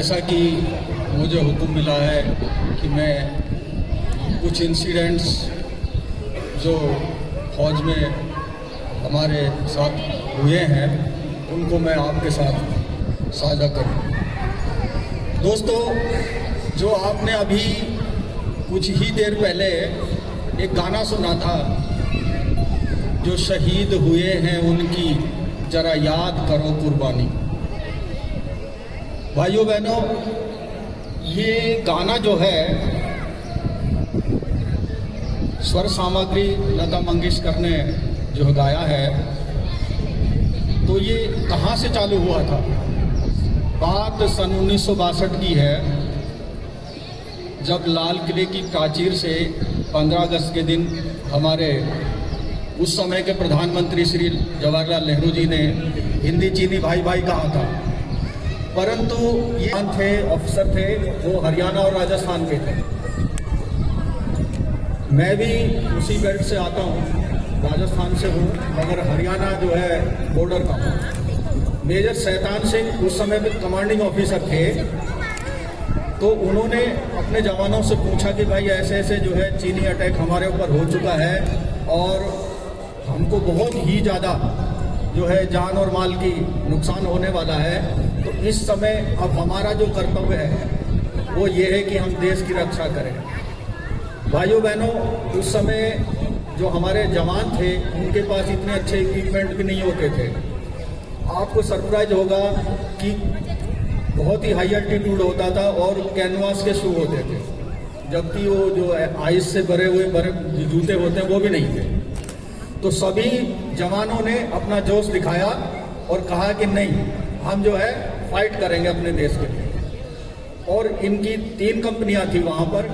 जैसा कि मुझे हुक्म मिला है कि मैं कुछ इंसिडेंट्स जो फौज में हमारे साथ हुए हैं उनको मैं आपके साथ साझा करूं। दोस्तों, जो आपने अभी कुछ ही देर पहले एक गाना सुना था, जो शहीद हुए हैं उनकी जरा याद करो कुर्बानी। भाइयों बहनों, ये गाना जो है स्वर सामग्री लता मंगेशकर ने जो गाया है, तो ये कहाँ से चालू हुआ था? बात सन 1962 की है, जब लाल किले की प्राचीर से 15 अगस्त के दिन हमारे उस समय के प्रधानमंत्री श्री जवाहरलाल नेहरू जी ने हिंदी चीनी भाई भाई कहा था। परंतु ये थे अफसर थे वो हरियाणा और राजस्थान के थे। मैं भी उसी बेल्ट से आता हूँ, राजस्थान से हूँ, मगर हरियाणा जो है बॉर्डर का हूँ। मेजर शैतान सिंह उस समय पे कमांडिंग ऑफिसर थे, तो उन्होंने अपने जवानों से पूछा कि भाई ऐसे ऐसे जो है चीनी अटैक हमारे ऊपर हो चुका है और हमको बहुत ही ज़्यादा जो है जान और माल की नुकसान होने वाला है। तो इस समय अब हमारा जो कर्तव्य है वो ये है कि हम देश की रक्षा करें। भाइयों बहनों, उस समय जो हमारे जवान थे उनके पास इतने अच्छे इक्विपमेंट भी नहीं होते थे। आपको सरप्राइज होगा कि बहुत ही हाई एल्टीट्यूड होता था और कैनवास के शू होते थे, जबकि वो जो आइस से भरे हुए जूते होते हैं वो भी नहीं थे। तो सभी जवानों ने अपना जोश दिखाया और कहा कि नहीं, हम जो है फाइट करेंगे अपने देश के लिए। और इनकी 3 कंपनियां थी वहाँ पर,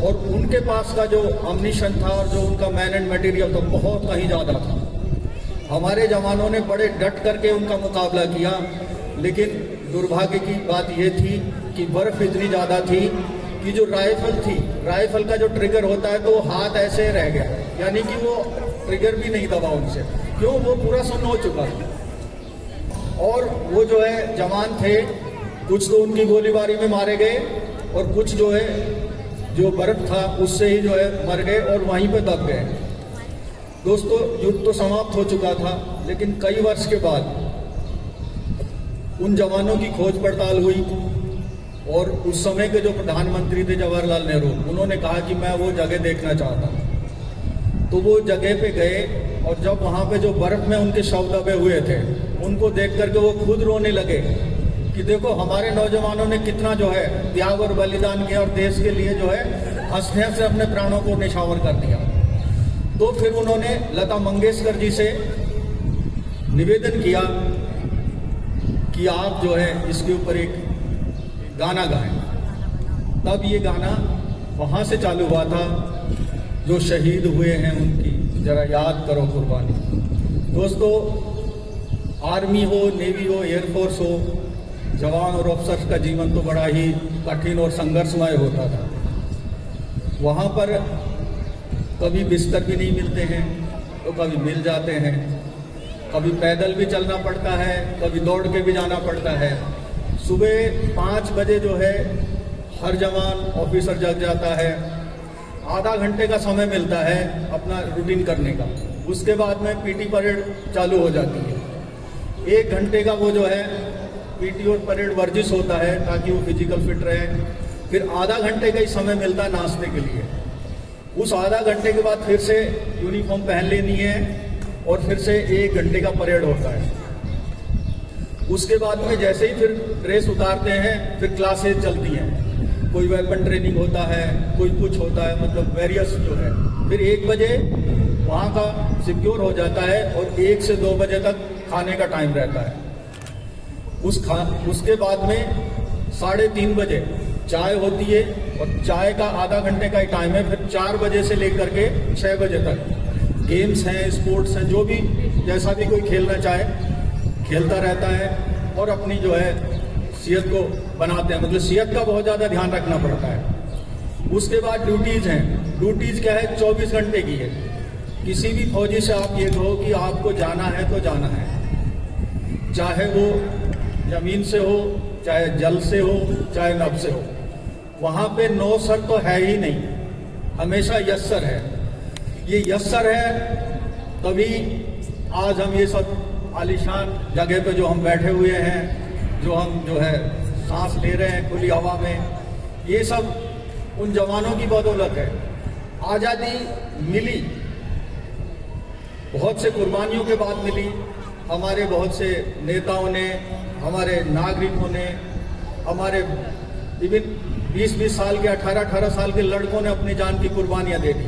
और उनके पास का जो अम्यूनिशन था और जो उनका मैन एंड मटेरियल तो बहुत कहीं ज़्यादा था। हमारे जवानों ने बड़े डट करके उनका मुकाबला किया, लेकिन दुर्भाग्य की बात ये थी कि बर्फ इतनी ज़्यादा थी कि जो राइफल थी, राइफल का जो ट्रिगर होता है तो हाथ ऐसे रह गया, यानी कि वो ट्रिगर भी नहीं दबा उनसे, क्यों? वो पूरा सुन्न हो चुका था। और वो जो है जवान थे, कुछ तो उनकी गोलीबारी में मारे गए और कुछ जो है जो बर्फ था उससे ही जो है मर गए और वहीं पे दब गए। दोस्तों, युद्ध तो समाप्त हो चुका था, लेकिन कई वर्ष के बाद उन जवानों की खोज पड़ताल हुई और उस समय के जो प्रधानमंत्री थे जवाहरलाल नेहरू, उन्होंने कहा कि मैं वो जगह देखना चाहता हूँ। तो वो जगह पे गए और जब वहाँ पे जो बर्फ में उनके शव दबे हुए थे उनको देख करके वो खुद रोने लगे कि देखो हमारे नौजवानों ने कितना जो है त्याग और बलिदान किया और देश के लिए जो है हंसने से अपने प्राणों को निछावर कर दिया। तो फिर उन्होंने लता मंगेशकर जी से निवेदन किया कि आप जो है इसके ऊपर एक गाना गाएं। तब ये गाना वहाँ से चालू हुआ था, जो शहीद हुए हैं उनकी जरा याद करो कुर्बानी। दोस्तों, आर्मी हो, नेवी हो, एयरफोर्स हो, जवान और अफसर का जीवन तो बड़ा ही कठिन और संघर्षमय होता था। वहाँ पर कभी बिस्तर भी नहीं मिलते हैं तो कभी मिल जाते हैं, कभी पैदल भी चलना पड़ता है, कभी दौड़ के भी जाना पड़ता है। सुबह 5 बजे जो है हर जवान ऑफिसर जग जाता है, आधा घंटे का समय मिलता है अपना रूटीन करने का। उसके बाद में पीटी परेड चालू हो जाती है। 1 घंटे का वो जो है पीटी और परेड वर्जिश होता है ताकि वो फिजिकल फिट रहे। फिर आधा घंटे का ही समय मिलता है नाश्ते के लिए। उस आधा घंटे के बाद फिर से यूनिफॉर्म पहन लेनी है और फिर से 1 घंटे का परेड होता है। उसके बाद में जैसे ही फिर ड्रेस उतारते हैं फिर क्लासेज चलती हैं, कोई वेपन ट्रेनिंग होता है, कोई कुछ होता है, मतलब वेरियस जो है। फिर 1 बजे वहाँ का सिक्योर हो जाता है और 1 से 2 बजे तक खाने का टाइम रहता है। उसके बाद में 3:30 बजे चाय होती है और चाय का आधा घंटे का ही टाइम है। फिर 4 बजे से लेकर के 6 बजे तक गेम्स हैं, स्पोर्ट्स हैं, जो भी जैसा भी कोई खेलना चाहे खेलता रहता है और अपनी जो है सेहत को बनाते हैं, मतलब सेहत का बहुत ज़्यादा ध्यान रखना पड़ता है। उसके बाद ड्यूटीज़ हैं। ड्यूटीज़ क्या है? 24 घंटे की है। किसी भी फौजी से आप ये कहो कि आपको जाना है तो जाना है, चाहे वो ज़मीन से हो चाहे जल से हो, चाहे नभ से हो, वहां पे नो सर तो है ही नहीं, हमेशा यस सर है। ये यस सर है, तभी आज हम ये सब आलीशान जगह पे जो हम बैठे हुए हैं, जो हम जो है सांस ले रहे हैं खुली हवा में, ये सब उन जवानों की बदौलत है। आज़ादी मिली बहुत से कुर्बानियों के बाद मिली। हमारे बहुत से नेताओं ने, हमारे नागरिकों ने, हमारे इवन 20-20 साल के, 18-18 साल के लड़कों ने अपनी जान की कुर्बानियां दे दी।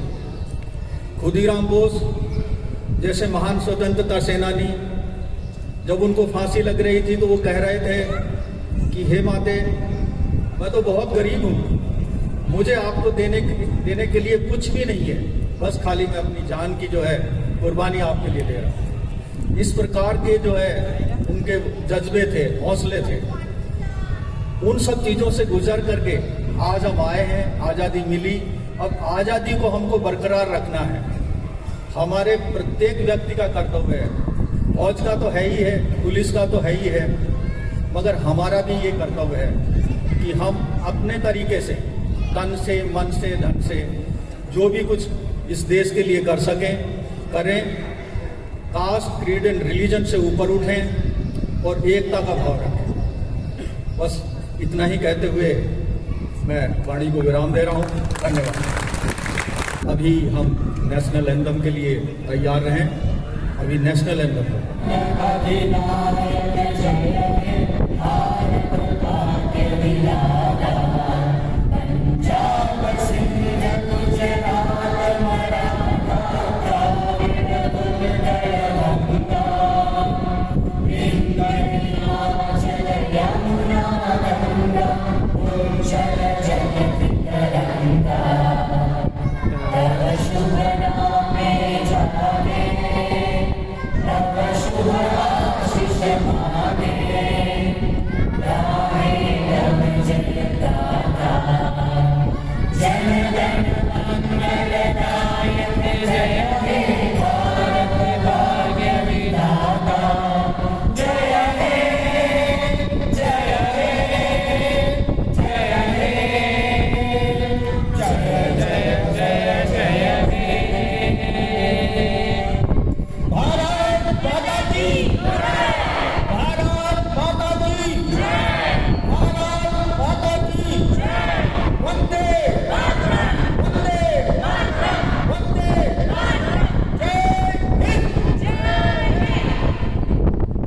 खुदीराम बोस जैसे महान स्वतंत्रता सेनानी, जब उनको फांसी लग रही थी तो वो कह रहे थे कि हे माते, मैं तो बहुत गरीब हूँ, मुझे आपको देने के लिए कुछ भी नहीं है, बस खाली मैं अपनी जान की जो है कुर्बानी आपके लिए दे रहा हूँ। इस प्रकार के जो है उनके जज्बे थे, हौसले थे। उन सब चीजों से गुजर करके आज हम आए हैं, आज़ादी मिली। अब आज़ादी को हमको बरकरार रखना है, हमारे प्रत्येक व्यक्ति का कर्तव्य है। फौज का तो है ही है, पुलिस का तो है ही है, मगर हमारा भी ये कर्तव्य है कि हम अपने तरीके से, तन से, मन से, धन से जो भी कुछ इस देश के लिए कर सकें करें। कास्ट, क्रीड एंड रिलीजन से ऊपर उठें और एकता का भाव रखें। बस इतना ही कहते हुए मैं वाणी को विराम दे रहा हूँ। धन्यवाद। अभी हम नेशनल एंथम के लिए तैयार रहें। अभी नेशनल एंथम है।